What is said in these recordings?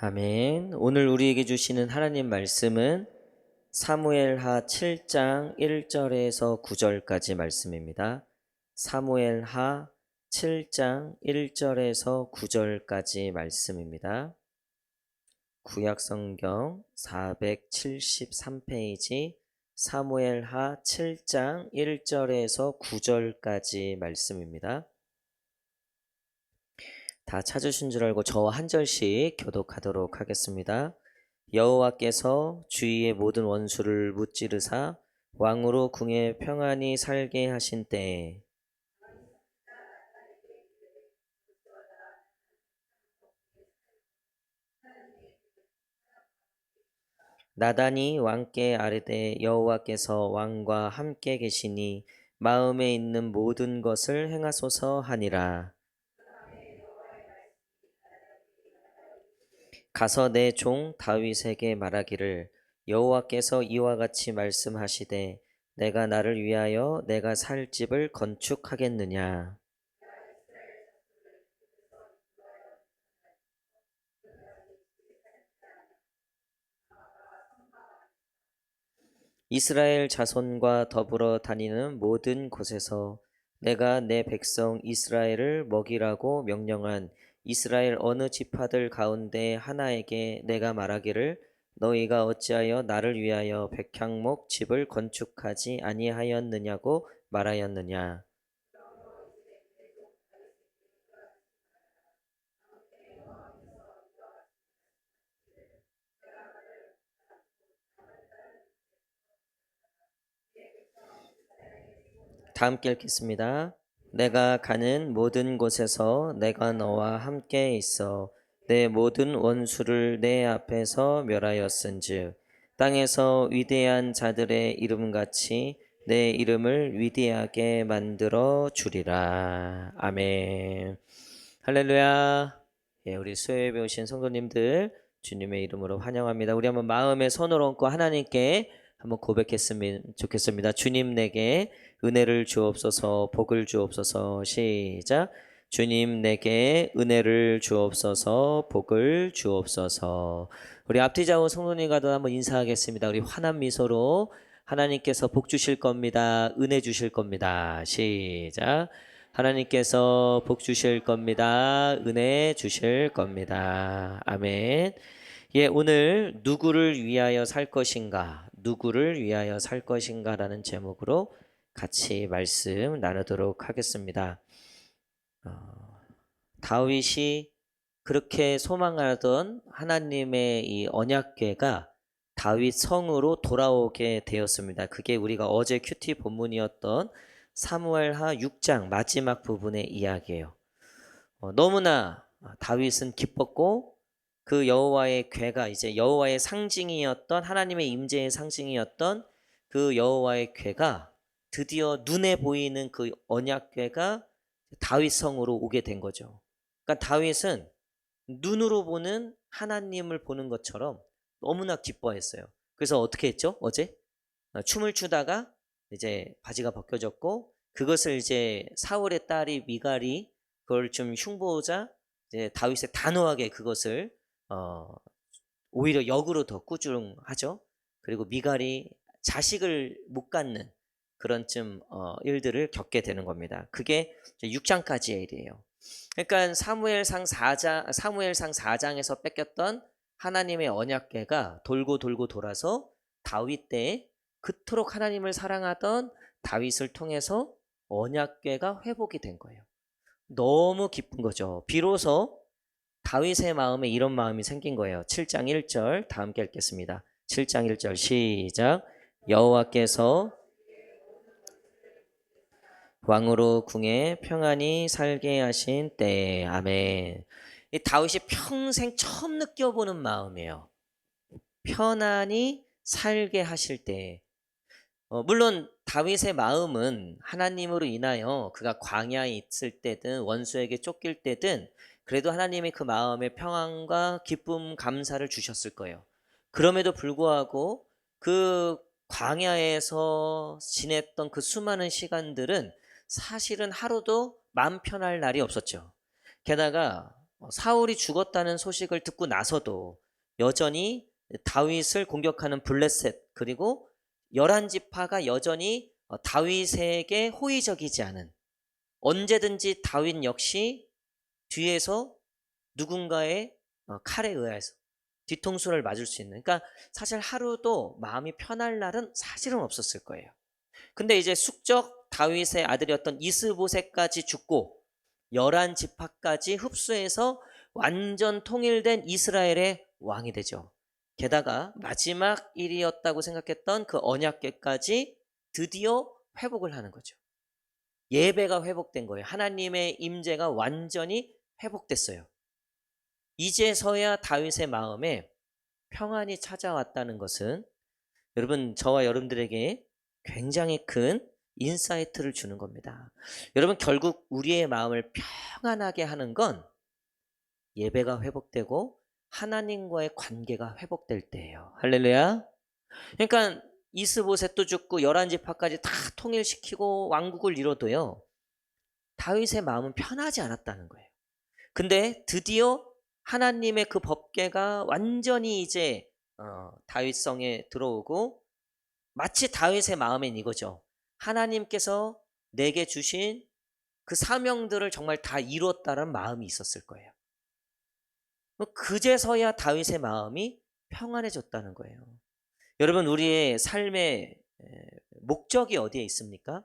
아멘. 오늘 우리에게 주시는 하나님 말씀은 사무엘하 7장 1절에서 9절까지 말씀입니다. 사무엘하 7장 1절에서 9절까지 말씀입니다. 구약성경 473페이지 사무엘하 7장 1절에서 9절까지 말씀입니다. 다 찾으신 줄 알고 저와 한 절씩 교독하도록 하겠습니다. 여호와께서 주위의 모든 원수를 무찌르사 왕으로 궁에 평안히 살게 하신 때에 나단이 왕께 아뢰되 여호와께서 왕과 함께 계시니 마음에 있는 모든 것을 행하소서 하니라. 가서 내 종 다윗에게 말하기를 여호와께서 이와 같이 말씀하시되 내가 나를 위하여 내가 살 집을 건축하겠느냐. 이스라엘 자손과 더불어 다니는 모든 곳에서 내가 내 백성 이스라엘을 먹이라고 명령한 이스라엘 어느 지파들 가운데 하나에게 내가 말하기를 너희가 어찌하여 나를 위하여 백향목 집을 건축하지 아니하였느냐고 말하였느냐. 다 함께 읽겠습니다. 내가 가는 모든 곳에서 내가 너와 함께 있어 내 모든 원수를 내 앞에서 멸하였은즉 땅에서 위대한 자들의 이름같이 내 이름을 위대하게 만들어 주리라. 아멘. 할렐루야. 예, 우리 수요예배 오신 성도님들 주님의 이름으로 환영합니다. 우리 한번 마음에 손을 얹고 하나님께 한번 고백했으면 좋겠습니다. 주님 내게 은혜를 주옵소서, 복을 주옵소서. 시작. 주님 내게 은혜를 주옵소서, 복을 주옵소서. 우리 앞뒤 좌우 성도님과도 한번 인사하겠습니다. 우리 환한 미소로 하나님께서 복 주실 겁니다. 은혜 주실 겁니다. 시작. 하나님께서 복 주실 겁니다. 은혜 주실 겁니다. 아멘. 예, 오늘 누구를 위하여 살 것인가? 누구를 위하여 살 것인가? 라는 제목으로 같이 말씀 나누도록 하겠습니다. 다윗이 그렇게 소망하던 하나님의 이 언약궤가 다윗 성으로 돌아오게 되었습니다. 그게 우리가 어제 큐티 본문이었던 사무엘하 6장 마지막 부분의 이야기예요. 너무나 다윗은 기뻤고 그 여호와의 궤가 이제 여호와의 상징이었던 하나님의 임재의 상징이었던 그 여호와의 궤가 드디어 눈에 보이는 그 언약궤가 다윗 성으로 오게 된 거죠. 그러니까 다윗은 눈으로 보는 하나님을 보는 것처럼 너무나 기뻐했어요. 그래서 어떻게 했죠? 어제 춤을 추다가 이제 바지가 벗겨졌고 그것을 이제 사울의 딸이 미갈이 그걸 좀 흉보자 이제 다윗의 단호하게 그것을 오히려 역으로 더 꾸중하죠. 그리고 미갈이 자식을 못 갖는 그런 좀 일들을 겪게 되는 겁니다. 그게 6장까지의 일이에요. 그러니까 사무엘상 4장에서 뺏겼던 하나님의 언약궤가 돌고 돌고 돌아서 다윗 때에 그토록 하나님을 사랑하던 다윗을 통해서 언약궤가 회복이 된 거예요. 너무 기쁜 거죠. 비로소 다윗의 마음에 이런 마음이 생긴 거예요. 7장 1절 다 함께 읽겠습니다. 7장 1절 시작. 여호와께서 왕으로 궁에 평안히 살게 하신 때에 아멘. 이 다윗이 평생 처음 느껴보는 마음이에요. 편안히 살게 하실 때. 물론 다윗의 마음은 하나님으로 인하여 그가 광야에 있을 때든 원수에게 쫓길 때든 그래도 하나님이 그 마음에 평안과 기쁨, 감사를 주셨을 거예요. 그럼에도 불구하고 그 광야에서 지냈던 그 수많은 시간들은 사실은 하루도 마음 편할 날이 없었죠. 게다가 사울이 죽었다는 소식을 듣고 나서도 여전히 다윗을 공격하는 블레셋 그리고 11지파가 여전히 다윗에게 호의적이지 않은, 언제든지 다윗 역시 뒤에서 누군가의 칼에 의해서 뒤통수를 맞을 수 있는, 그러니까 사실 하루도 마음이 편할 날은 사실은 없었을 거예요. 근데 이제 숙적 다윗의 아들이었던 이스보셋까지 죽고 11지파까지 흡수해서 완전 통일된 이스라엘의 왕이 되죠. 게다가 마지막 일이었다고 생각했던 그 언약궤까지 드디어 회복을 하는 거죠. 예배가 회복된 거예요. 하나님의 임재가 완전히 회복됐어요. 이제서야 다윗의 마음에 평안이 찾아왔다는 것은 여러분, 저와 여러분들에게 굉장히 큰 인사이트를 주는 겁니다. 여러분, 결국 우리의 마음을 평안하게 하는 건 예배가 회복되고 하나님과의 관계가 회복될 때예요. 할렐루야. 그러니까 이스보셋도 죽고 11지파까지 다 통일시키고 왕국을 이뤄도요, 다윗의 마음은 편하지 않았다는 거예요. 근데 드디어 하나님의 그 법궤가 완전히 이제 다윗성에 들어오고, 마치 다윗의 마음엔 이거죠. 하나님께서 내게 주신 그 사명들을 정말 다 이루었다는 마음이 있었을 거예요. 그제서야 다윗의 마음이 평안해졌다는 거예요. 여러분, 우리의 삶의 목적이 어디에 있습니까?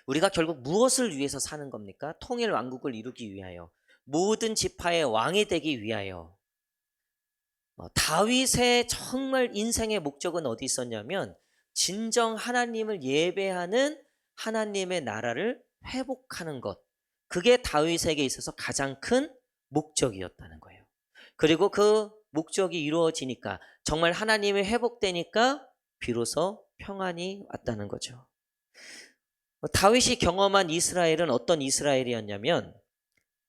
우리가 결국 무엇을 위해서 사는 겁니까? 통일 왕국을 이루기 위하여, 모든 지파의 왕이 되기 위하여. 다윗의 정말 인생의 목적은 어디 있었냐면 진정 하나님을 예배하는 하나님의 나라를 회복하는 것, 그게 다윗에게 있어서 가장 큰 목적이었다는 거예요. 그리고 그 목적이 이루어지니까, 정말 하나님이 회복되니까 비로소 평안이 왔다는 거죠. 다윗이 경험한 이스라엘은 어떤 이스라엘이었냐면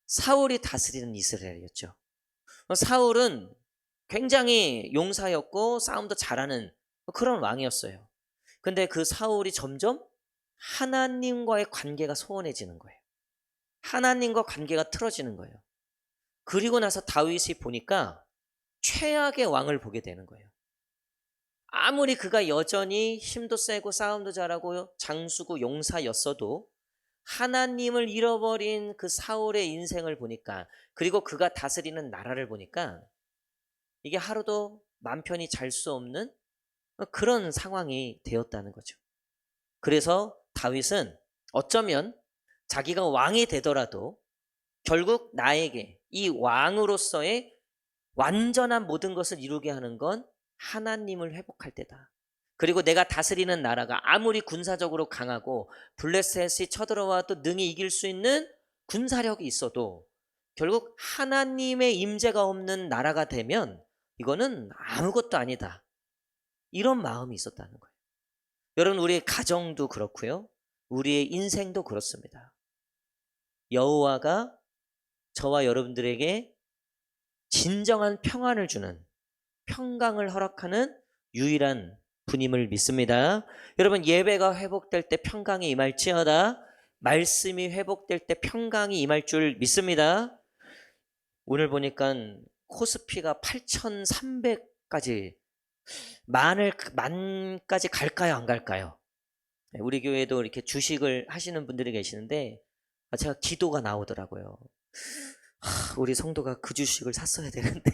사울이 다스리는 이스라엘이었죠. 사울은 굉장히 용사였고 싸움도 잘하는 그런 왕이었어요. 근데 그 사울이 점점 하나님과의 관계가 소원해지는 거예요. 하나님과 관계가 틀어지는 거예요. 그리고 나서 다윗이 보니까 최악의 왕을 보게 되는 거예요. 아무리 그가 여전히 힘도 세고 싸움도 잘하고 장수고 용사였어도 하나님을 잃어버린 그 사울의 인생을 보니까, 그리고 그가 다스리는 나라를 보니까 이게 하루도 맘 편히 잘 수 없는 그런 상황이 되었다는 거죠. 그래서 다윗은 어쩌면 자기가 왕이 되더라도 결국 나에게 이 왕으로서의 완전한 모든 것을 이루게 하는 건 하나님을 회복할 때다. 그리고 내가 다스리는 나라가 아무리 군사적으로 강하고 블레셋이 쳐들어와도 능히 이길 수 있는 군사력이 있어도 결국 하나님의 임재가 없는 나라가 되면 이거는 아무것도 아니다. 이런 마음이 있었다는 거예요. 여러분, 우리의 가정도 그렇고요. 우리의 인생도 그렇습니다. 여호와가 저와 여러분들에게 진정한 평안을 주는, 평강을 허락하는 유일한 분임을 믿습니다. 여러분, 예배가 회복될 때 평강이 임할지어다. 말씀이 회복될 때 평강이 임할 줄 믿습니다. 오늘 보니까 코스피가 8,300까지 만까지 갈까요, 안 갈까요? 우리 교회도 이렇게 주식을 하시는 분들이 계시는데 제가 기도가 나오더라고요. 우리 성도가 그 주식을 샀어야 되는데.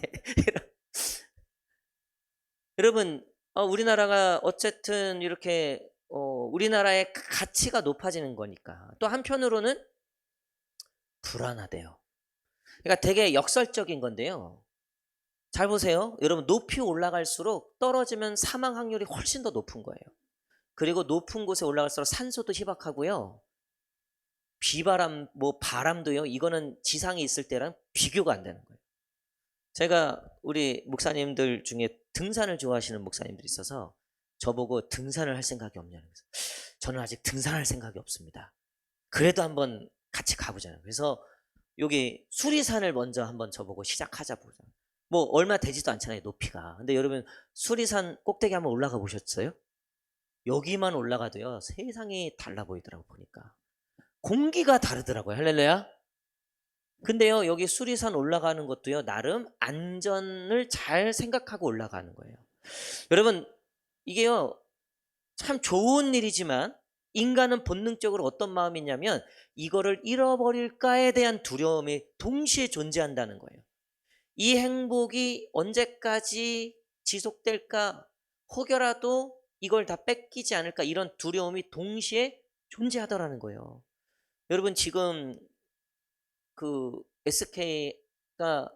여러분, 우리나라가 어쨌든 이렇게 우리나라의 가치가 높아지는 거니까 또 한편으로는 불안하대요. 그러니까 되게 역설적인 건데요. 잘 보세요. 여러분, 높이 올라갈수록 떨어지면 사망 확률이 훨씬 더 높은 거예요. 그리고 높은 곳에 올라갈수록 산소도 희박하고요. 비바람, 바람도요. 이거는 지상에 있을 때랑 비교가 안 되는 거예요. 제가 우리 목사님들 중에 등산을 좋아하시는 목사님들이 있어서 저보고 등산을 할 생각이 없냐는 거예요. 저는 아직 등산할 생각이 없습니다. 그래도 한번 같이 가보잖아요. 그래서 여기 수리산을 먼저 한번 저보고 시작하자 보자. 얼마 되지도 않잖아요, 높이가. 근데 여러분, 수리산 꼭대기 한번 올라가 보셨어요? 여기만 올라가도요, 세상이 달라 보이더라고, 보니까. 공기가 다르더라고요. 할렐루야. 근데요, 여기 수리산 올라가는 것도요, 나름 안전을 잘 생각하고 올라가는 거예요. 여러분, 이게요, 참 좋은 일이지만 인간은 본능적으로 어떤 마음이 있냐면 이거를 잃어버릴까에 대한 두려움이 동시에 존재한다는 거예요. 이 행복이 언제까지 지속될까? 혹여라도 이걸 다 뺏기지 않을까? 이런 두려움이 동시에 존재하더라는 거예요. 여러분, 지금 그 SK가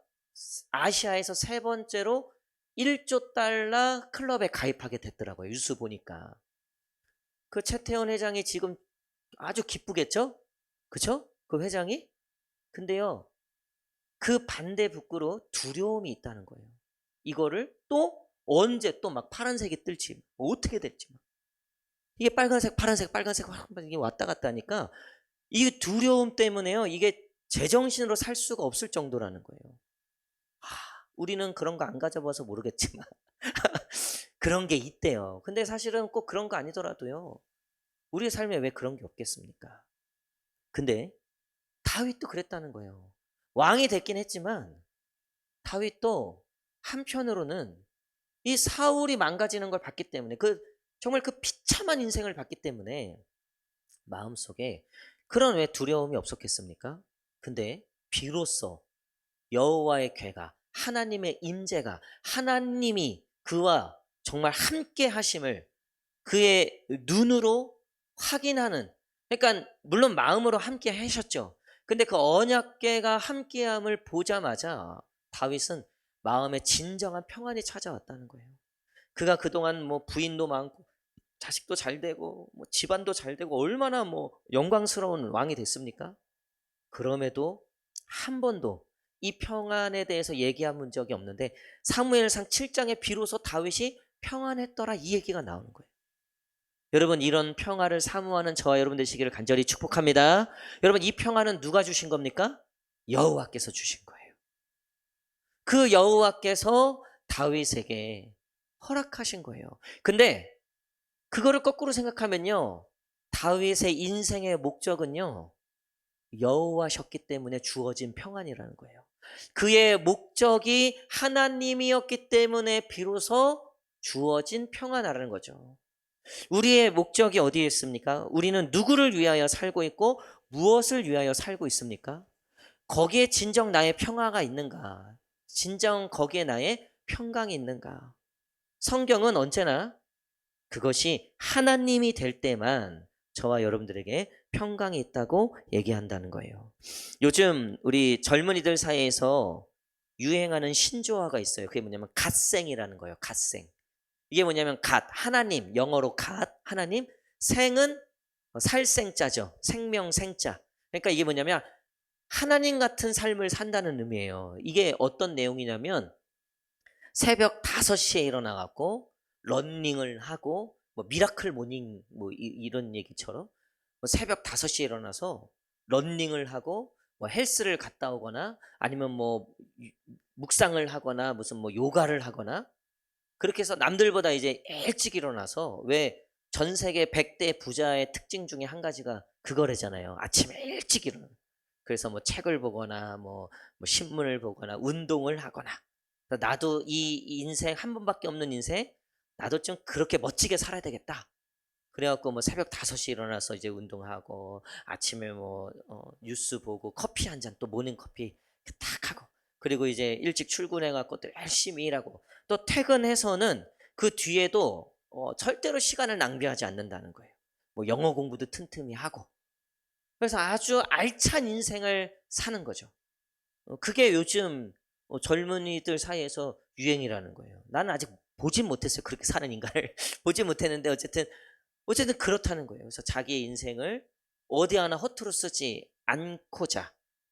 아시아에서 세 번째로 1조 달러 클럽에 가입하게 됐더라고요. 뉴스 보니까. 그 최태원 회장이 지금 아주 기쁘겠죠? 그쵸? 그 회장이? 근데요, 그 반대 북구로 두려움이 있다는 거예요. 이거를 또 언제 또 막 파란색이 뜰지, 어떻게 될지. 이게 빨간색, 파란색, 빨간색, 이게 왔다 갔다 하니까 이 두려움 때문에요, 이게 제정신으로 살 수가 없을 정도라는 거예요. 우리는 그런 거 안 가져봐서 모르겠지만 그런 게 있대요. 근데 사실은 꼭 그런 거 아니더라도요, 우리의 삶에 왜 그런 게 없겠습니까? 근데 다윗도 그랬다는 거예요. 왕이 됐긴 했지만 다윗도 한편으로는 이 사울이 망가지는 걸 봤기 때문에, 정말 그 비참한 인생을 봤기 때문에 마음속에 그런 왜 두려움이 없었겠습니까? 근데 비로소 여호와의 괴가, 하나님의 임재가, 하나님이 그와 정말 함께 하심을 그의 눈으로 확인하는, 그러니까 물론 마음으로 함께 하셨죠. 근데 그 언약궤가 함께함을 보자마자 다윗은 마음에 진정한 평안이 찾아왔다는 거예요. 그가 그동안 뭐 부인도 많고 자식도 잘 되고 뭐 집안도 잘 되고 얼마나 뭐 영광스러운 왕이 됐습니까? 그럼에도 한 번도 이 평안에 대해서 얘기한 본 적이 없는데 사무엘상 7장에 비로소 다윗이 평안했더라, 이 얘기가 나오는 거예요. 여러분, 이런 평화를 사모하는 저와 여러분 되시기를 간절히 축복합니다. 여러분, 이 평화는 누가 주신 겁니까? 여호와께서 주신 거예요. 그 여호와께서 다윗에게 허락하신 거예요. 근데 그거를 거꾸로 생각하면요, 다윗의 인생의 목적은요, 여호와셨기 때문에 주어진 평안이라는 거예요. 그의 목적이 하나님이었기 때문에 비로소 주어진 평안이라는 거죠. 우리의 목적이 어디에 있습니까? 우리는 누구를 위하여 살고 있고 무엇을 위하여 살고 있습니까? 거기에 진정 나의 평화가 있는가? 진정 거기에 나의 평강이 있는가? 성경은 언제나 그것이 하나님이 될 때만 저와 여러분들에게 평강이 있다고 얘기한다는 거예요. 요즘 우리 젊은이들 사이에서 유행하는 신조어가 있어요. 그게 뭐냐면 갓생이라는 거예요. 갓생. 이게 뭐냐면 갓, 하나님, 영어로 갓, 하나님, 생은 살생자죠. 생명 생자. 그러니까 이게 뭐냐면 하나님 같은 삶을 산다는 의미예요. 이게 어떤 내용이냐면 새벽 5시에 일어나 갖고 런닝을 하고 뭐 미라클 모닝 뭐 이런 얘기처럼 뭐 새벽 5시에 일어나서 런닝을 하고 뭐 헬스를 갔다 오거나 아니면 뭐 묵상을 하거나 무슨 뭐 요가를 하거나 그렇게 해서 남들보다 이제 일찍 일어나서, 왜 전 세계 100대 부자의 특징 중에 한 가지가 그거래잖아요. 아침에 일찍 일어나. 그래서 뭐 책을 보거나 뭐 신문을 보거나 운동을 하거나. 나도 이 인생 한 번밖에 없는 인생, 나도 좀 그렇게 멋지게 살아야 되겠다. 그래갖고 뭐 새벽 5시 일어나서 이제 운동하고 아침에 뭐 뉴스 보고 커피 한 잔, 또 모닝 커피 딱 하고, 그리고 이제 일찍 출근해갖고 또 열심히 일하고 또 퇴근해서는 그 뒤에도 절대로 시간을 낭비하지 않는다는 거예요. 뭐 영어 공부도 틈틈이 하고. 그래서 아주 알찬 인생을 사는 거죠. 그게 요즘 젊은이들 사이에서 유행이라는 거예요. 나는 아직 보진 못했어요. 그렇게 사는 인간을 보진 못했는데 어쨌든 그렇다는 거예요. 그래서 자기의 인생을 어디 하나 허투루 쓰지 않고자.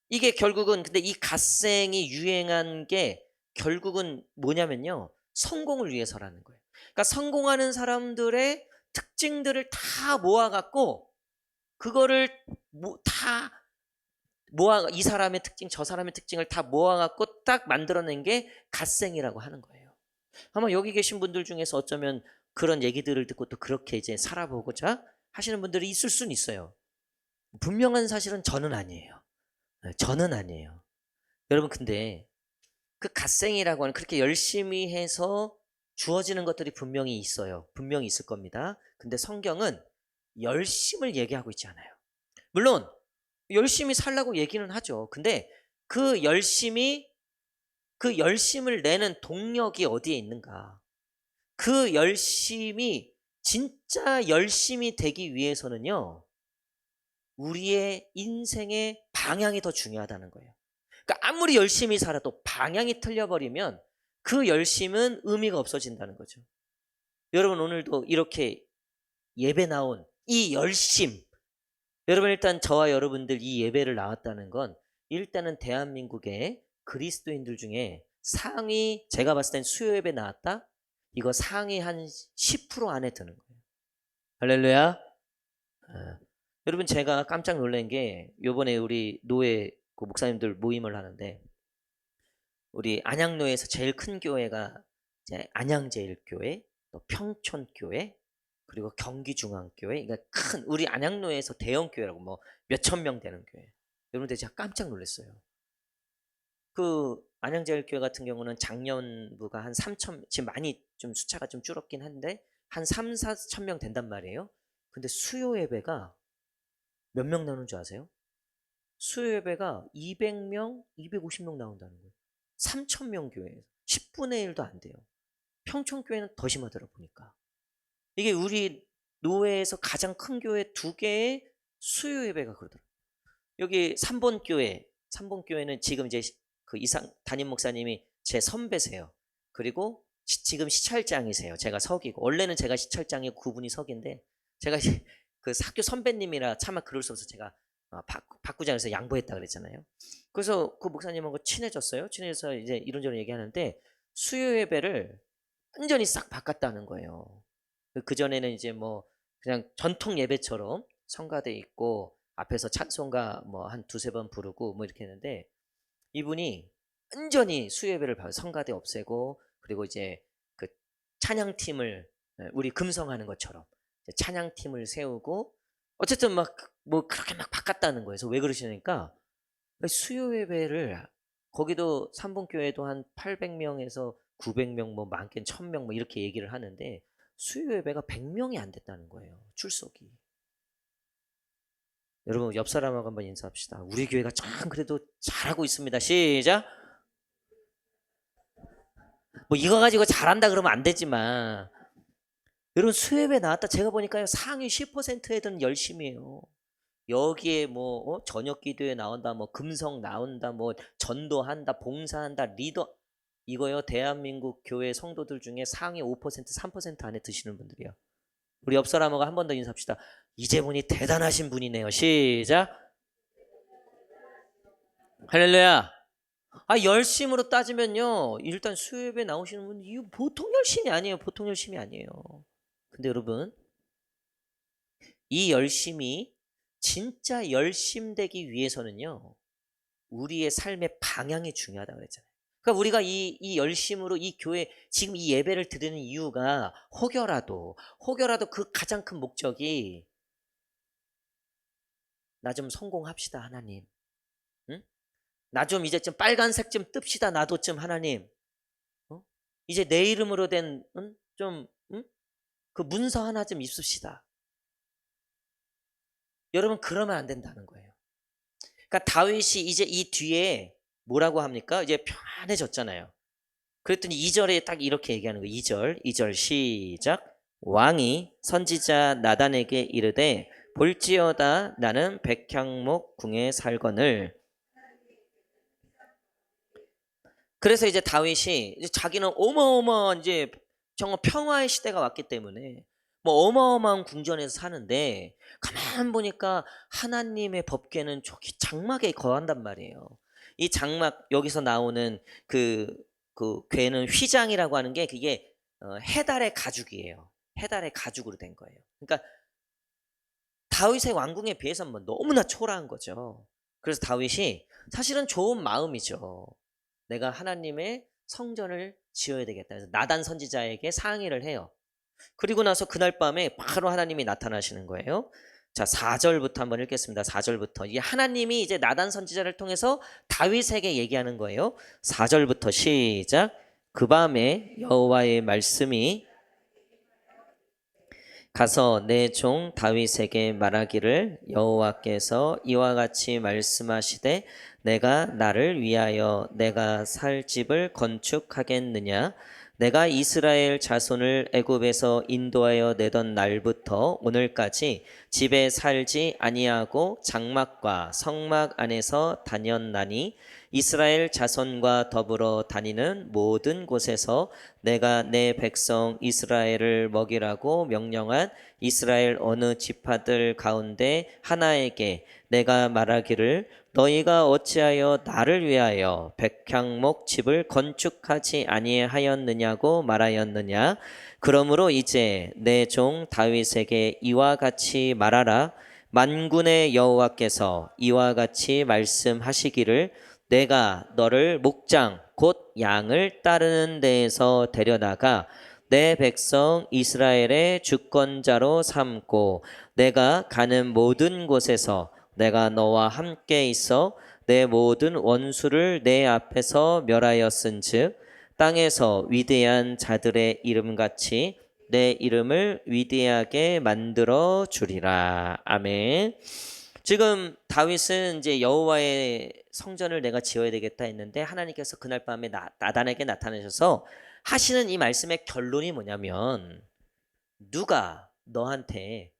이게 결국은, 근데 이 갓생이 유행한 게 결국은 뭐냐면요, 성공을 위해서라는 거예요. 그러니까 성공하는 사람들의 특징들을 다 모아갖고 그거를 다 모아, 이 사람의 특징, 저 사람의 특징을 다 모아갖고 딱 만들어낸 게 갓생이라고 하는 거예요. 아마 여기 계신 분들 중에서 어쩌면 그런 얘기들을 듣고 또 그렇게 이제 살아보고자 하시는 분들이 있을 수는 있어요. 분명한 사실은 저는 아니에요. 저는 아니에요. 여러분 근데 그 갓생이라고 하는 그렇게 열심히 해서 주어지는 것들이 분명히 있어요. 분명히 있을 겁니다. 근데 성경은 열심을 얘기하고 있지 않아요. 물론 열심히 살라고 얘기는 하죠. 근데 그 열심을 내는 동력이 어디에 있는가? 그 열심이 진짜 열심히 되기 위해서는요. 우리의 인생의 방향이 더 중요하다는 거예요. 그러니까 아무리 열심히 살아도 방향이 틀려버리면 그 열심은 의미가 없어진다는 거죠. 여러분 오늘도 이렇게 예배 나온 이 열심, 여러분 일단 저와 여러분들 이 예배를 나왔다는 건 일단은 대한민국의 그리스도인들 중에 상위, 제가 봤을 땐 수요 예배 나왔다? 이거 상위 한 10% 안에 드는 거예요. 할렐루야. 여러분 제가 깜짝 놀란 게 요번에 우리 노예 그 목사님들 모임을 하는데 우리 안양로에서 제일 큰 교회가 이제 안양제일교회, 또 평촌교회, 그리고 경기중앙교회. 그러니까 큰 우리 안양로에서 대형 교회라고 뭐 몇천 명 되는 교회. 여러분들 제가 깜짝 놀랐어요. 그 안양제일교회 같은 경우는 작년부가 한 3천, 지금 많이 좀 숫자가 좀 줄었긴 한데 한 3, 4천 명 된단 말이에요. 근데 수요 예배가 몇 명 나오는 줄 아세요? 수요 예배가 200명, 250명 나온다는 거예요. 3천 명 교회에서 10분의 1도 안 돼요. 평촌교회는 더 심하더라 보니까. 이게 우리 노회에서 가장 큰 교회 두 개의 수요 예배가 그러더라고요. 여기 3번 교회, 3번 교회는 지금 이제 그 이상 담임 목사님이 제 선배세요. 그리고 지금 시찰장이세요. 제가 석이고 원래는 제가 시찰장이고 그분이 석인데 제가 이제 그 학교 선배님이라 차마 그럴 수 없어서 제가 바꾸자 해서 양보했다 그랬잖아요. 그래서 그 목사님하고 친해졌어요. 친해져서 이제 이런저런 얘기하는데 수요 예배를 완전히 싹 바꿨다는 거예요. 그전에는 이제 뭐 그냥 전통 예배처럼 성가대 있고 앞에서 찬송가 뭐 한 두세 번 부르고 뭐 이렇게 했는데 이분이 완전히 수요 예배를 성가대 없애고 그리고 이제 그 찬양팀을 우리 금성하는 것처럼 찬양팀을 세우고 어쨌든 막 뭐 그렇게 막 바꿨다는 거예요. 그래서 왜 그러시니까 수요 예배를 거기도 삼봉교회도 한 800명에서 900명 뭐 많게는 1000명 뭐 이렇게 얘기를 하는데 수요 예배가 100명이 안 됐다는 거예요. 출석이. 여러분 옆 사람하고 한번 인사합시다. 우리 교회가 참 그래도 잘하고 있습니다. 시작. 뭐 이거 가지고 잘한다 그러면 안 되지만 여러분 수요 예배 나왔다 제가 보니까요 상위 10% 애들은 열심히 해요. 여기에 뭐 저녁 기도에 나온다, 뭐 금성 나온다, 뭐 전도한다, 봉사한다, 리더 이거요 대한민국 교회 성도들 중에 상위 5%, 3% 안에 드시는 분들이요. 우리 옆 사람하고 한 번 더 인사합시다. 이제분이 대단하신 분이네요. 시작. 할렐루야. 열심으로 따지면요 일단 수요예배 나오시는 분 이거 보통 열심이 아니에요. 보통 열심이 아니에요. 근데 여러분 이 열심이 진짜 열심되기 위해서는요 우리의 삶의 방향이 중요하다고 그랬잖아요. 그러니까 우리가 이 열심으로 이 교회 지금 이 예배를 드리는 이유가 혹여라도 그 가장 큰 목적이 나 좀 성공합시다 하나님. 응? 나 좀 이제 좀 빨간색 좀 뜹시다 나도 좀 하나님. 이제 내 이름으로 된 좀 그 문서 하나 좀 입읍시다. 여러분 그러면 안 된다는 거예요. 그러니까 다윗이 이제 이 뒤에 뭐라고 합니까? 이제 편해졌잖아요. 그랬더니 2절에 딱 이렇게 얘기하는 거예요. 2절 시작. 왕이 선지자 나단에게 이르되 볼지어다 나는 백향목 궁에 살거늘. 그래서 이제 다윗이 이제 자기는 어마어마한 이제 정말 평화의 시대가 왔기 때문에 뭐 어마어마한 궁전에서 사는데 가만 보니까 하나님의 법궤는 저기 장막에 거한단 말이에요. 이 장막 여기서 나오는 그 궤는 휘장이라고 하는 게 그게 해달의 가죽이에요. 해달의 가죽으로 된 거예요. 그러니까 다윗의 왕궁에 비해서는 뭐 너무나 초라한 거죠. 그래서 다윗이 사실은 좋은 마음이죠. 내가 하나님의 성전을 지어야 되겠다. 그래서 나단 선지자에게 상의를 해요. 그리고 나서 그날 밤에 바로 하나님이 나타나시는 거예요. 자, 4절부터 한번 읽겠습니다. 4절부터. 이 하나님이 이제 나단 선지자를 통해서 다윗에게 얘기하는 거예요. 4절부터 시작. 그 밤에 여호와의 말씀이 가서 내 종 다윗에게 말하기를 여호와께서 이와 같이 말씀하시되 내가 나를 위하여 내가 살 집을 건축하겠느냐 내가 이스라엘 자손을 애굽에서 인도하여 내던 날부터 오늘까지 집에 살지 아니하고 장막과 성막 안에서 다녔나니 이스라엘 자손과 더불어 다니는 모든 곳에서 내가 내 백성 이스라엘을 먹이라고 명령한 이스라엘 어느 지파들 가운데 하나에게 내가 말하기를 너희가 어찌하여 나를 위하여 백향목 집을 건축하지 아니하였느냐고 말하였느냐. 그러므로 이제 내 종 다윗에게 이와 같이 말하라. 만군의 여호와께서 이와 같이 말씀하시기를 내가 너를 목장 곧 양을 따르는 데에서 데려다가 내 백성 이스라엘의 주권자로 삼고 내가 가는 모든 곳에서 내가 너와 함께 있어 내 모든 원수를 내 앞에서 멸하였은즉 땅에서 위대한 자들의 이름같이 내 이름을 위대하게 만들어 주리라. 아멘. 지금 다윗은 이제 여호와의 성전을 내가 지어야 되겠다 했는데 하나님께서 그날 밤에 나단에게 나타나셔서 하시는 이 말씀의 결론이 뭐냐면 누가 너한테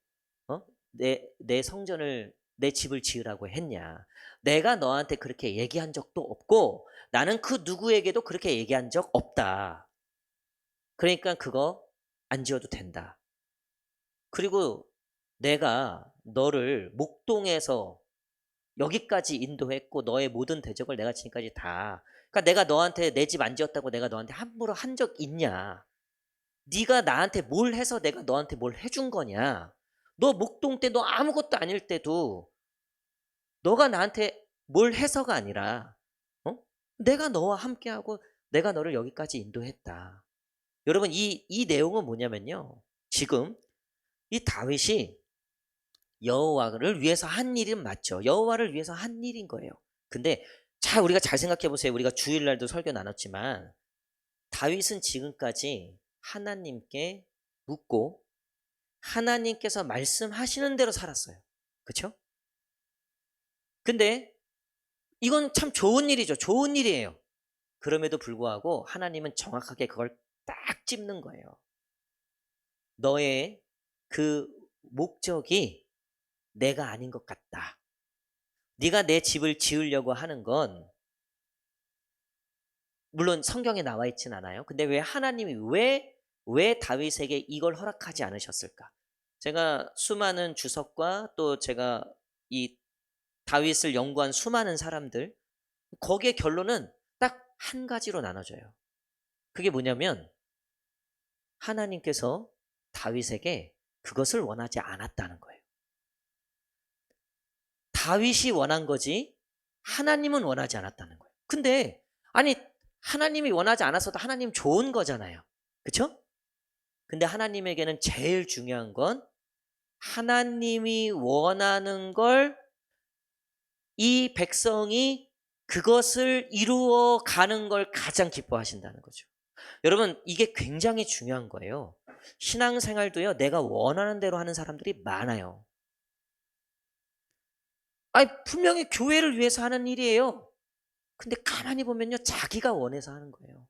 내 성전을 내 집을 지으라고 했냐. 내가 너한테 그렇게 얘기한 적도 없고 나는 그 누구에게도 그렇게 얘기한 적 없다. 그러니까 그거 안 지어도 된다. 그리고 내가 너를 목동에서 여기까지 인도했고 너의 모든 대적을 내가 지금까지 다. 그러니까 내가 너한테 내 집 안 지었다고 내가 너한테 함부로 한 적 있냐? 네가 나한테 뭘 해서 내가 너한테 뭘 해준 거냐? 너 목동 때 너 아무것도 아닐 때도 너가 나한테 뭘 해서가 아니라 내가 너와 함께하고 내가 너를 여기까지 인도했다. 여러분 이 내용은 뭐냐면요. 지금 이 다윗이 여호와를 위해서 한 일은 맞죠. 여호와를 위해서 한 일인 거예요. 근데 우리가 잘 생각해 보세요. 우리가 주일날도 설교 나눴지만 다윗은 지금까지 하나님께 묻고 하나님께서 말씀하시는 대로 살았어요. 그렇죠? 근데 이건 참 좋은 일이죠. 좋은 일이에요. 그럼에도 불구하고 하나님은 정확하게 그걸 딱 찝는 거예요. 너의 그 목적이 내가 아닌 것 같다. 네가 내 집을 지으려고 하는 건 물론 성경에 나와 있진 않아요. 근데 왜 하나님이 왜 다윗에게 이걸 허락하지 않으셨을까? 제가 수많은 주석과 또 제가 이 다윗을 연구한 수많은 사람들 거기에 결론은 딱 한 가지로 나눠져요. 그게 뭐냐면 하나님께서 다윗에게 그것을 원하지 않았다는 거예요. 다윗이 원한 거지 하나님은 원하지 않았다는 거예요. 근데 아니 하나님이 원하지 않았어도 하나님 좋은 거잖아요. 그렇죠? 근데 하나님에게는 제일 중요한 건 하나님이 원하는 걸 이 백성이 그것을 이루어 가는 걸 가장 기뻐하신다는 거죠. 여러분 이게 굉장히 중요한 거예요. 신앙생활도요. 내가 원하는 대로 하는 사람들이 많아요. 아니 분명히 교회를 위해서 하는 일이에요. 근데 가만히 보면요. 자기가 원해서 하는 거예요.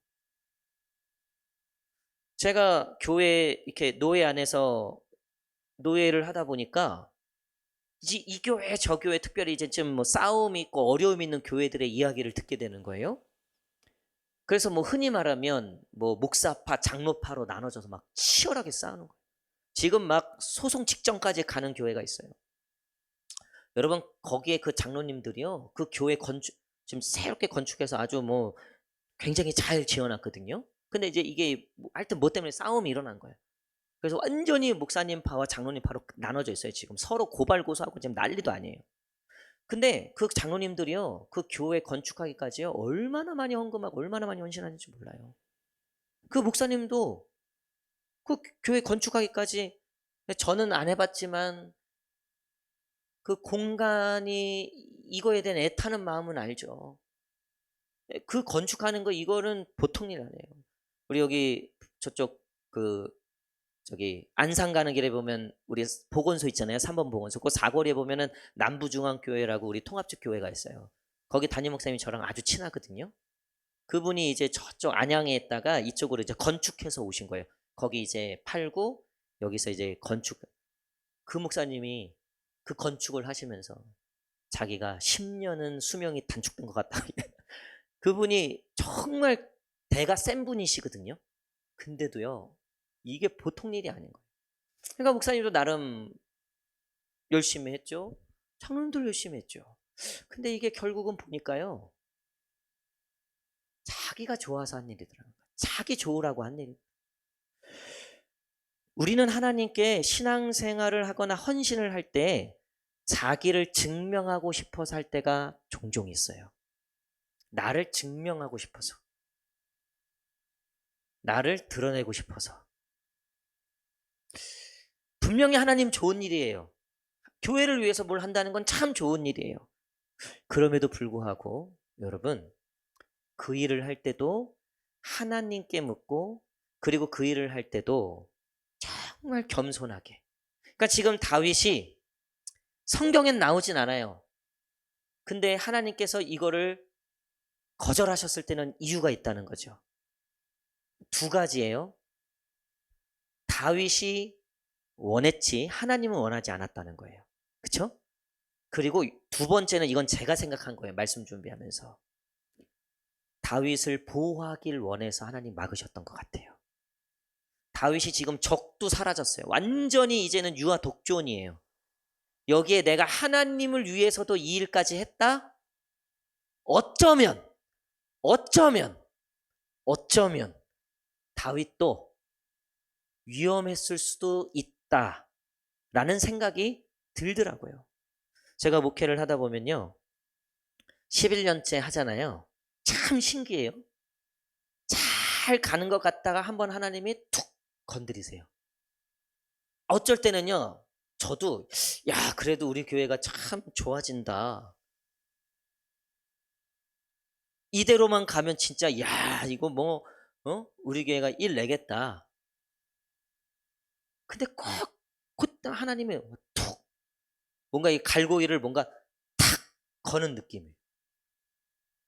제가 교회 이렇게 노예 안에서 노예를 하다 보니까 이제 이 교회 저 교회 특별히 이제 좀 뭐 싸움이 있고 어려움이 있는 교회들의 이야기를 듣게 되는 거예요. 그래서 뭐 흔히 말하면 뭐 목사파, 장로파로 나눠져서 막 치열하게 싸우는 거예요. 지금 막 소송 직전까지 가는 교회가 있어요. 여러분 거기에 그 장로님들이요. 그 교회 지금 새롭게 건축해서 아주 뭐 굉장히 잘 지어놨거든요. 근데 이제 이게 하여튼 뭐 때문에 싸움이 일어난 거예요. 그래서 완전히 목사님 파와 장로님 파로 나눠져 있어요. 지금 서로 고발 고소하고 지금 난리도 아니에요. 근데 그 장로님들이요. 그 교회 건축하기까지요. 얼마나 많이 헌금하고 얼마나 많이 헌신하는지 몰라요. 그 목사님도 그 교회 건축하기까지 저는 안 해봤지만 그 공간이 이거에 대한 애타는 마음은 알죠. 그 건축하는 거 이거는 보통 일 아니에요. 우리 여기 저쪽 그 저기 안산 가는 길에 보면 우리 보건소 있잖아요. 3번 보건소. 그 사거리에 보면은 남부중앙교회라고 우리 통합적 교회가 있어요. 거기 담임 목사님이 저랑 아주 친하거든요. 그분이 이제 저쪽 안양에 있다가 이쪽으로 이제 건축해서 오신 거예요. 거기 이제 팔고 여기서 이제 건축. 그 목사님이 그 건축을 하시면서 자기가 10년은 수명이 단축된 것 같다. 그분이 정말 대가 센 분이시거든요. 근데도요, 이게 보통 일이 아닌 거예요. 그러니까 목사님도 나름 열심히 했죠. 장로님도 열심히 했죠. 근데 이게 결국은 보니까요, 자기가 좋아서 한 일이더라고요. 자기 좋으라고 한 일. 우리는 하나님께 신앙생활을 하거나 헌신을 할 때 자기를 증명하고 싶어서 할 때가 종종 있어요. 나를 증명하고 싶어서. 나를 드러내고 싶어서. 분명히 하나님 좋은 일이에요. 교회를 위해서 뭘 한다는 건 참 좋은 일이에요. 그럼에도 불구하고 여러분, 그 일을 할 때도 하나님께 묻고, 그리고 그 일을 할 때도 정말 겸손하게. 그러니까 지금 다윗이 성경엔 나오진 않아요. 근데 하나님께서 이거를 거절하셨을 때는 이유가 있다는 거죠. 두 가지예요. 다윗이 원했지 하나님은 원하지 않았다는 거예요. 그렇죠? 그리고 두 번째는 이건 제가 생각한 거예요. 말씀 준비하면서. 다윗을 보호하길 원해서 하나님 막으셨던 것 같아요. 다윗이 지금 적도 사라졌어요. 완전히 이제는 유아 독존이에요. 여기에 내가 하나님을 위해서도 이 일까지 했다? 어쩌면, 어쩌면, 어쩌면 다윗도 위험했을 수도 있다라는 생각이 들더라고요. 제가 목회를 하다 보면요. 11년째 하잖아요. 참 신기해요. 잘 가는 것 같다가 한번 하나님이 툭 건드리세요. 어쩔 때는요. 저도 야 그래도 우리 교회가 참 좋아진다. 이대로만 가면 진짜 야 이거 뭐 우리 교회가 일 내겠다. 근데 꼭 그때 하나님이 툭 뭔가 이 갈고리를 뭔가 탁 거는 느낌이에요.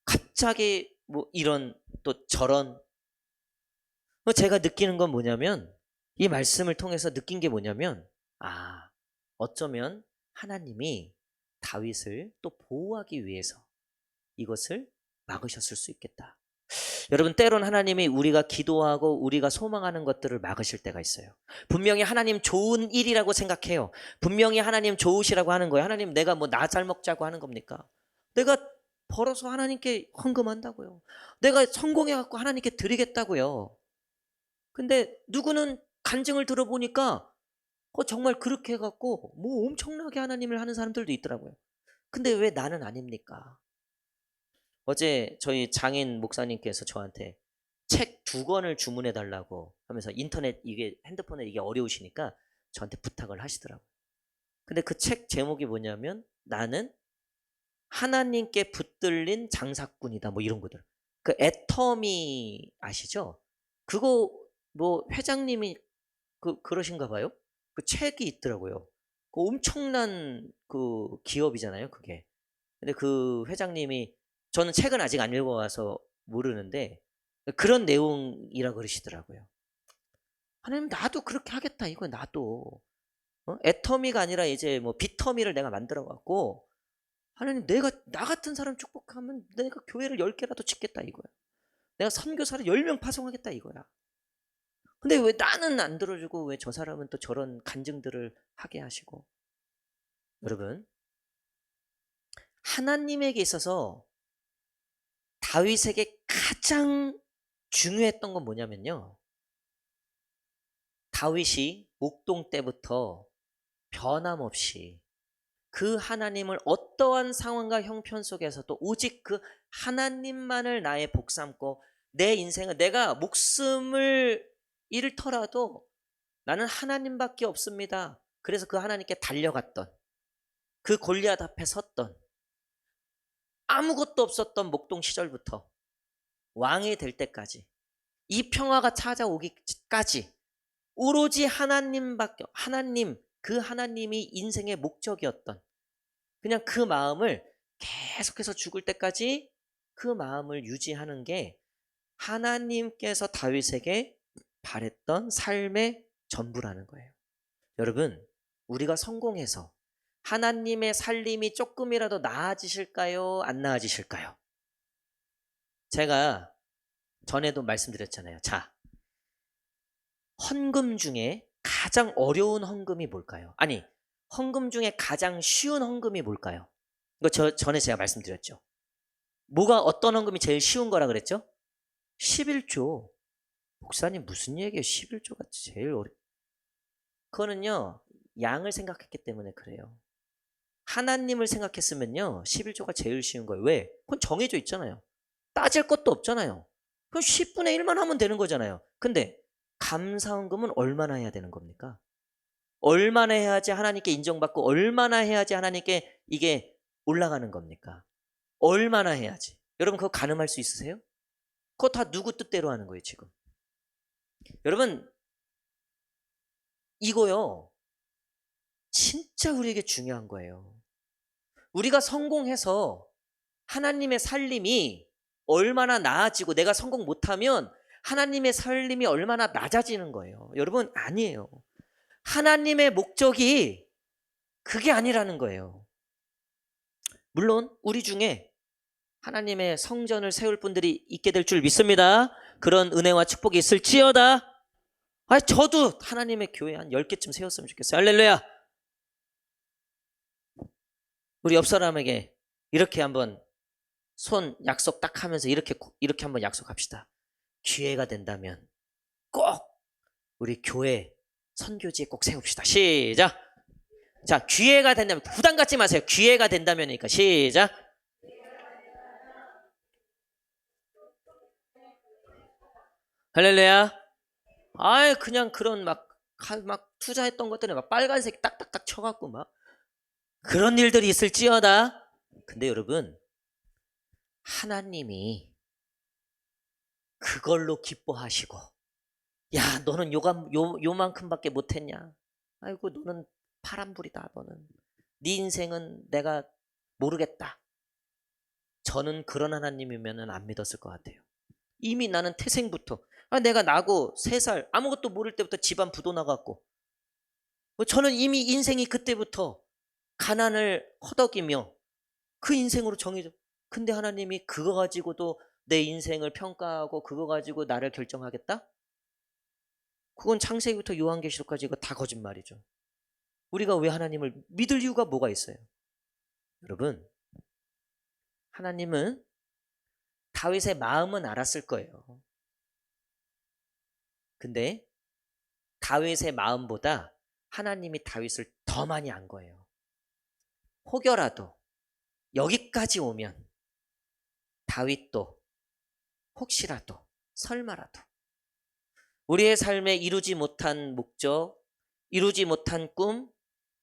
갑자기 뭐 이런 또 저런 제가 느끼는 건 뭐냐면 이 말씀을 통해서 느낀 게 뭐냐면 어쩌면 하나님이 다윗을 또 보호하기 위해서 이것을 막으셨을 수 있겠다. 여러분 때론 하나님이 우리가 기도하고 우리가 소망하는 것들을 막으실 때가 있어요. 분명히 하나님 좋은 일이라고 생각해요. 분명히 하나님 좋으시라고 하는 거예요. 하나님 내가 뭐 나 잘 먹자고 하는 겁니까? 내가 벌어서 하나님께 헌금한다고요. 내가 성공해갖고 하나님께 드리겠다고요. 근데 누구는 간증을 들어보니까 정말 그렇게 해갖고 뭐 엄청나게 하나님을 하는 사람들도 있더라고요. 근데 왜 나는 아닙니까? 어제 저희 장인 목사님께서 저한테 책 2권을 주문해 달라고 하면서 인터넷 이게 핸드폰에 이게 어려우시니까 저한테 부탁을 하시더라고요. 근데 그 책 제목이 뭐냐면 나는 하나님께 붙들린 장사꾼이다 뭐 이런 거들. 그 애터미 아시죠? 그거 뭐 회장님이 그러신가 봐요. 그 책이 있더라고요. 그 엄청난 그 기업이잖아요, 그게. 근데 그 회장님이 저는 책은 아직 안 읽어와서 모르는데 그런 내용이라 그러시더라고요. 하나님 나도 그렇게 하겠다 이거 나도 애터미가 아니라 이제 뭐 비터미를 내가 만들어 갖고 하나님 내가 나 같은 사람 축복하면 내가 교회를 10개라도 짓겠다 이거야. 내가 선교사를 10명 파송하겠다 이거야. 근데 왜 나는 안 들어주고 왜 저 사람은 또 저런 간증들을 하게 하시고. 여러분 하나님에게 있어서 다윗에게 가장 중요했던 건 뭐냐면요. 다윗이 목동 때부터 변함없이 그 하나님을 어떠한 상황과 형편 속에서도 오직 그 하나님만을 나의 복 삼고 내 인생은 내가 목숨을 잃더라도 나는 하나님밖에 없습니다. 그래서 그 하나님께 달려갔던 그 골리앗 앞에 섰던, 아무것도 없었던 목동 시절부터 왕이 될 때까지, 이 평화가 찾아오기까지 오로지 하나님, 그 하나님이 인생의 목적이었던, 그냥 그 마음을 계속해서 죽을 때까지 그 마음을 유지하는 게 하나님께서 다윗에게 바랬던 삶의 전부라는 거예요. 여러분, 우리가 성공해서 하나님의 살림이 조금이라도 나아지실까요? 안 나아지실까요? 제가 전에도 말씀드렸잖아요. 자, 헌금 중에 가장 어려운 헌금이 뭘까요? 아니, 헌금 중에 가장 쉬운 헌금이 뭘까요? 이거 전에 제가 말씀드렸죠. 어떤 헌금이 제일 쉬운 거라 그랬죠? 11조. 목사님 무슨 얘기예요? 11조가 제일 그거는요, 양을 생각했기 때문에 그래요. 하나님을 생각했으면요, 11조가 제일 쉬운 거예요. 왜? 그건 정해져 있잖아요. 따질 것도 없잖아요. 그럼 10분의 1만 하면 되는 거잖아요. 근데 감사헌금은 얼마나 해야 되는 겁니까? 얼마나 해야지 하나님께 인정받고, 얼마나 해야지 하나님께 이게 올라가는 겁니까? 얼마나 해야지? 여러분, 그거 가늠할 수 있으세요? 그거 다 누구 뜻대로 하는 거예요, 지금. 여러분, 이거요, 진짜 우리에게 중요한 거예요. 우리가 성공해서 하나님의 살림이 얼마나 나아지고, 내가 성공 못하면 하나님의 살림이 얼마나 낮아지는 거예요. 여러분, 아니에요. 하나님의 목적이 그게 아니라는 거예요. 물론 우리 중에 하나님의 성전을 세울 분들이 있게 될 줄 믿습니다. 그런 은혜와 축복이 있을지어다. 저도 하나님의 교회 한 10개쯤 세웠으면 좋겠어요. 할렐루야. 우리 옆 사람에게 이렇게 한번 손 약속 딱 하면서 이렇게 한번 약속합시다. 기회가 된다면 꼭 우리 교회 선교지에 꼭 세웁시다. 시작. 자, 기회가 된다면, 부담 갖지 마세요. 기회가 된다면이니까. 시작. 할렐루야. 그냥 그런 막 투자했던 것들에 막 빨간색 딱딱딱 쳐갖고 막 그런 일들이 있을지어다. 근데 여러분, 하나님이 그걸로 기뻐하시고, 야, 너는 요만큼밖에 못했냐? 아이고, 너는 파란불이다, 너는. 네 인생은 내가 모르겠다. 저는 그런 하나님이면 안 믿었을 것 같아요. 이미 나는 태생부터, 내가 나고 3살 아무것도 모를 때부터 집안 부도 나갔고, 저는 이미 인생이 그때부터 가난을 허덕이며 그 인생으로 정해져. 근데 하나님이 그거 가지고도 내 인생을 평가하고 그거 가지고 나를 결정하겠다? 그건 창세기부터 요한계시록까지 이거 다 거짓말이죠. 우리가 왜 하나님을 믿을 이유가 뭐가 있어요? 여러분, 하나님은 다윗의 마음은 알았을 거예요. 근데 다윗의 마음보다 하나님이 다윗을 더 많이 안 거예요. 혹여라도 여기까지 오면 다윗도 혹시라도 설마라도 우리의 삶에 이루지 못한 목적, 이루지 못한 꿈,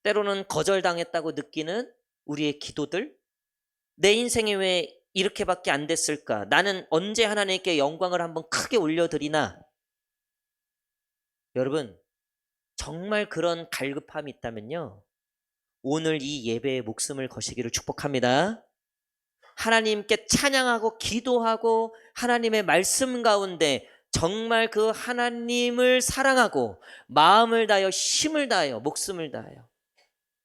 때로는 거절당했다고 느끼는 우리의 기도들, 내 인생에 왜 이렇게밖에 안 됐을까? 나는 언제 하나님께 영광을 한번 크게 올려드리나? 여러분, 정말 그런 갈급함이 있다면요, 오늘 이 예배에 목숨을 거시기를 축복합니다. 하나님께 찬양하고 기도하고 하나님의 말씀 가운데 정말 그 하나님을 사랑하고 마음을 다하여 힘을 다하여 목숨을 다하여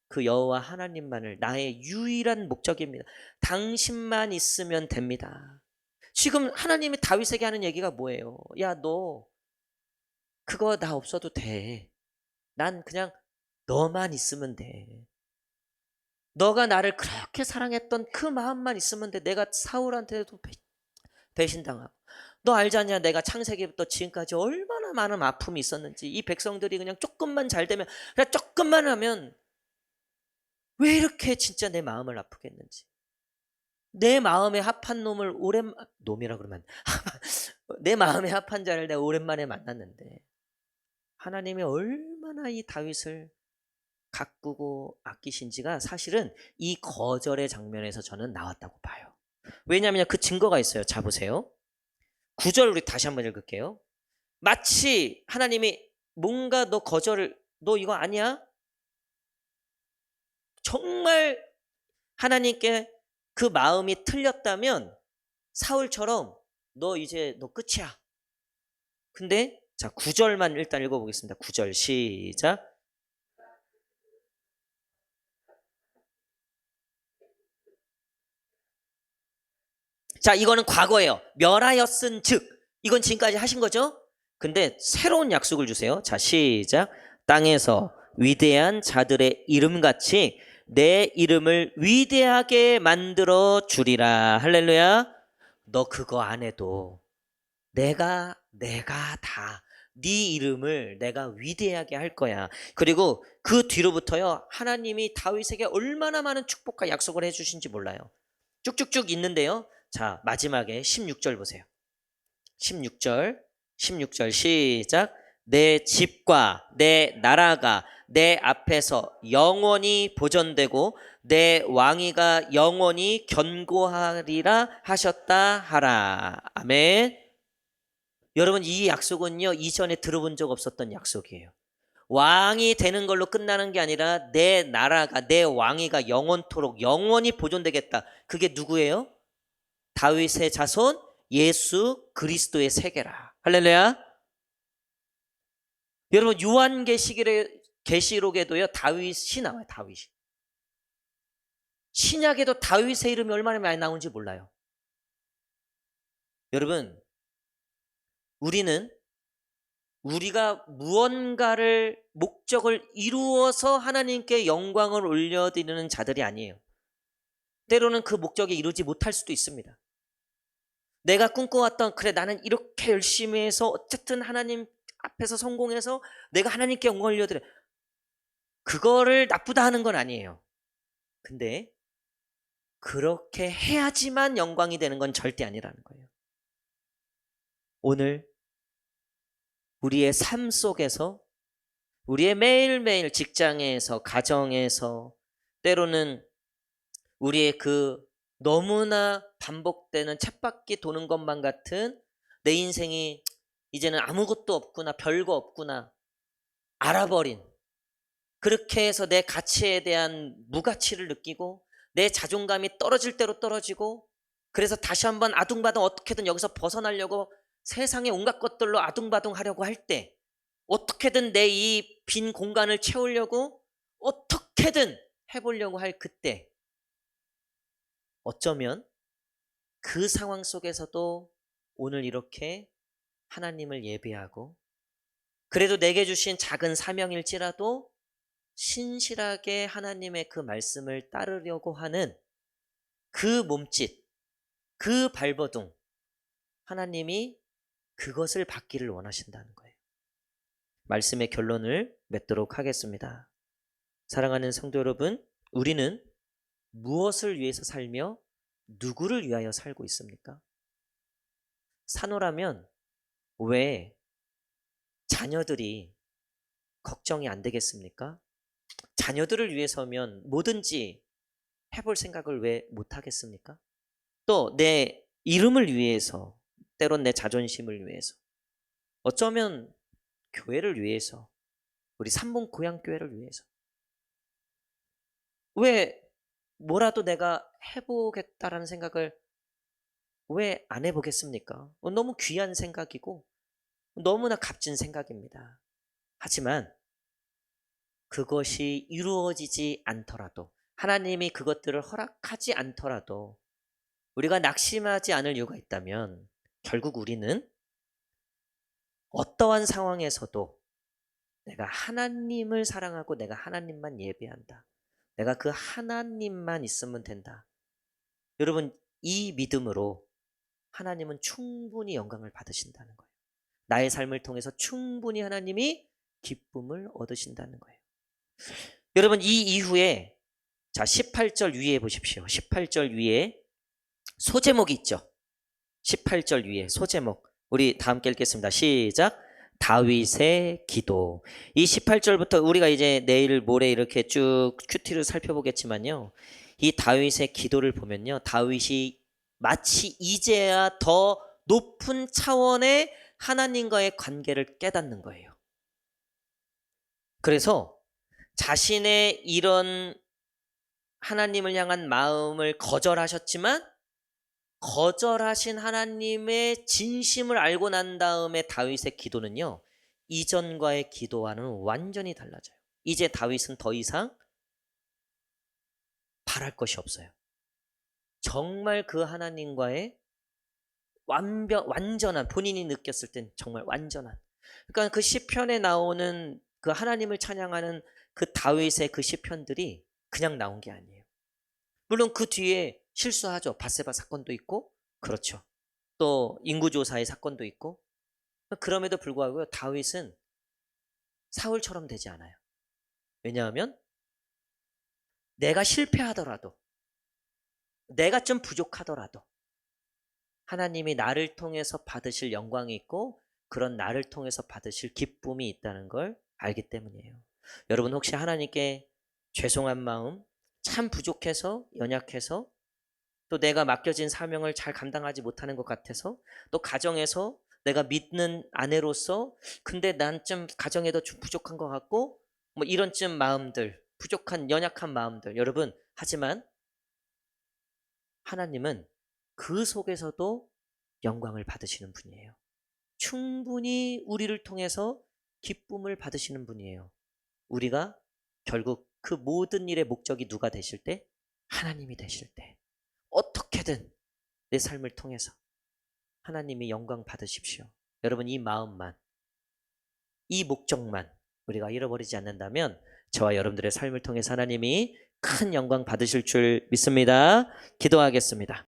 그 여호와 하나님만을 나의 유일한 목적입니다. 당신만 있으면 됩니다. 지금 하나님이 다윗에게 하는 얘기가 뭐예요? 야, 너 그거 나 없어도 돼. 난 그냥 너만 있으면 돼. 너가 나를 그렇게 사랑했던 그 마음만 있으면 돼. 내가 사울한테도 배신당하고, 너 알지 않냐? 내가 창세기부터 지금까지 얼마나 많은 아픔이 있었는지. 이 백성들이 그냥 조금만 잘 되면, 그냥 조금만 하면 왜 이렇게 진짜 내 마음을 아프게 했는지. 내 마음에 합한 놈을 놈이라 그러면 내 마음에 합한 자를 내가 오랜만에 만났는데 하나님이 얼마나 이 다윗을 가꾸고 아끼신 지가 사실은 이 거절의 장면에서 저는 나왔다고 봐요. 왜냐하면 그 증거가 있어요. 자, 보세요. 9절 우리 다시 한번 읽을게요. 마치 하나님이 뭔가 너 이거 아니야? 정말 하나님께 그 마음이 틀렸다면 사울처럼 너 끝이야. 근데 자, 9절만 일단 읽어보겠습니다. 9절 시작. 자, 이거는 과거예요. 멸하였은 즉. 이건 지금까지 하신 거죠? 근데 새로운 약속을 주세요. 자, 시작. 땅에서 위대한 자들의 이름같이 내 이름을 위대하게 만들어 주리라. 할렐루야. 너 그거 안 해도 내가 다 네 이름을 내가 위대하게 할 거야. 그리고 그 뒤로부터요, 하나님이 다윗에게 얼마나 많은 축복과 약속을 해주신지 몰라요. 쭉쭉쭉 있는데요. 자, 마지막에 16절 보세요. 16절 시작. 내 집과 내 나라가 내 앞에서 영원히 보존되고 내 왕위가 영원히 견고하리라 하셨다 하라. 아멘. 여러분, 이 약속은요, 이전에 들어본 적 없었던 약속이에요. 왕이 되는 걸로 끝나는 게 아니라 내 나라가, 내 왕위가 영원토록 영원히 보존되겠다. 그게 누구예요? 다윗의 자손 예수 그리스도의 세계라. 할렐루야. 여러분, 계시록에도요, 다윗이 나와요. 다윗이. 신약에도 다윗의 이름이 얼마나 많이 나오는지 몰라요. 여러분, 우리가 무언가를 목적을 이루어서 하나님께 영광을 올려드리는 자들이 아니에요. 때로는 그 목적이 이루지 못할 수도 있습니다. 내가 꿈꿔왔던, 그래, 나는 이렇게 열심히 해서 어쨌든 하나님 앞에서 성공해서 내가 하나님께 영광을 올려드려. 그거를 나쁘다 하는 건 아니에요. 근데 그렇게 해야지만 영광이 되는 건 절대 아니라는 거예요. 오늘 우리의 삶 속에서, 우리의 매일매일 직장에서, 가정에서, 때로는 우리의 그 너무나 반복되는 쳇바퀴 도는 것만 같은 내 인생이 이제는 아무것도 없구나, 별거 없구나 알아버린, 그렇게 해서 내 가치에 대한 무가치를 느끼고 내 자존감이 떨어질 대로 떨어지고, 그래서 다시 한번 아둥바둥 어떻게든 여기서 벗어나려고 세상의 온갖 것들로 아둥바둥 하려고 할 때, 어떻게든 내 이 빈 공간을 채우려고 어떻게든 해보려고 할 그때, 어쩌면 그 상황 속에서도 오늘 이렇게 하나님을 예배하고, 그래도 내게 주신 작은 사명일지라도 신실하게 하나님의 그 말씀을 따르려고 하는 그 몸짓, 그 발버둥, 하나님이 그것을 받기를 원하신다는 거예요. 말씀의 결론을 맺도록 하겠습니다. 사랑하는 성도 여러분, 우리는 무엇을 위해서 살며 누구를 위하여 살고 있습니까? 산호라면 왜 자녀들이 걱정이 안 되겠습니까? 자녀들을 위해서면 뭐든지 해볼 생각을 왜 못하겠습니까? 또 내 이름을 위해서, 때론 내 자존심을 위해서, 어쩌면 교회를 위해서, 우리 삼봉고향교회를 위해서 왜 뭐라도 내가 해보겠다라는 생각을 왜 안 해보겠습니까? 너무 귀한 생각이고 너무나 값진 생각입니다. 하지만 그것이 이루어지지 않더라도, 하나님이 그것들을 허락하지 않더라도 우리가 낙심하지 않을 이유가 있다면, 결국 우리는 어떠한 상황에서도 내가 하나님을 사랑하고 내가 하나님만 예배한다, 내가 그 하나님만 있으면 된다. 여러분, 이 믿음으로 하나님은 충분히 영광을 받으신다는 거예요. 나의 삶을 통해서 충분히 하나님이 기쁨을 얻으신다는 거예요. 여러분, 이 이후에 자 18절 위에 보십시오. 18절 위에 소제목이 있죠. 18절 위에 소제목, 우리 다 함께 읽겠습니다. 시작. 다윗의 기도. 이 18절부터 우리가 이제 내일 모레 이렇게 쭉 큐티를 살펴보겠지만요. 이 다윗의 기도를 보면요. 다윗이 마치 이제야 더 높은 차원의 하나님과의 관계를 깨닫는 거예요. 그래서 자신의 이런 하나님을 향한 마음을 거절하셨지만 거절하신 하나님의 진심을 알고 난 다음에 다윗의 기도는요. 이전과의 기도와는 완전히 달라져요. 이제 다윗은 더 이상 바랄 것이 없어요. 정말 그 하나님과의 완전한, 본인이 느꼈을 땐 정말 완전한. 그러니까 그 시편에 나오는 그 하나님을 찬양하는 그 다윗의 그 시편들이 그냥 나온 게 아니에요. 물론 그 뒤에 실수하죠. 밧세바 사건도 있고, 그렇죠. 또 인구조사의 사건도 있고. 그럼에도 불구하고 다윗은 사울처럼 되지 않아요. 왜냐하면 내가 실패하더라도, 내가 좀 부족하더라도 하나님이 나를 통해서 받으실 영광이 있고 그런 나를 통해서 받으실 기쁨이 있다는 걸 알기 때문이에요. 여러분 혹시 하나님께 죄송한 마음, 참 부족해서, 연약해서, 또 내가 맡겨진 사명을 잘 감당하지 못하는 것 같아서, 또 가정에서 내가 믿는 아내로서 근데 난 좀 가정에도 좀 부족한 것 같고, 뭐 이런 쯤 마음들, 부족한 연약한 마음들, 여러분, 하지만 하나님은 그 속에서도 영광을 받으시는 분이에요. 충분히 우리를 통해서 기쁨을 받으시는 분이에요. 우리가 결국 그 모든 일의 목적이 누가 되실 때? 하나님이 되실 때. 어떻게든 내 삶을 통해서 하나님이 영광 받으십시오. 여러분 이 마음만, 이 목적만 우리가 잃어버리지 않는다면 저와 여러분들의 삶을 통해서 하나님이 큰 영광 받으실 줄 믿습니다. 기도하겠습니다.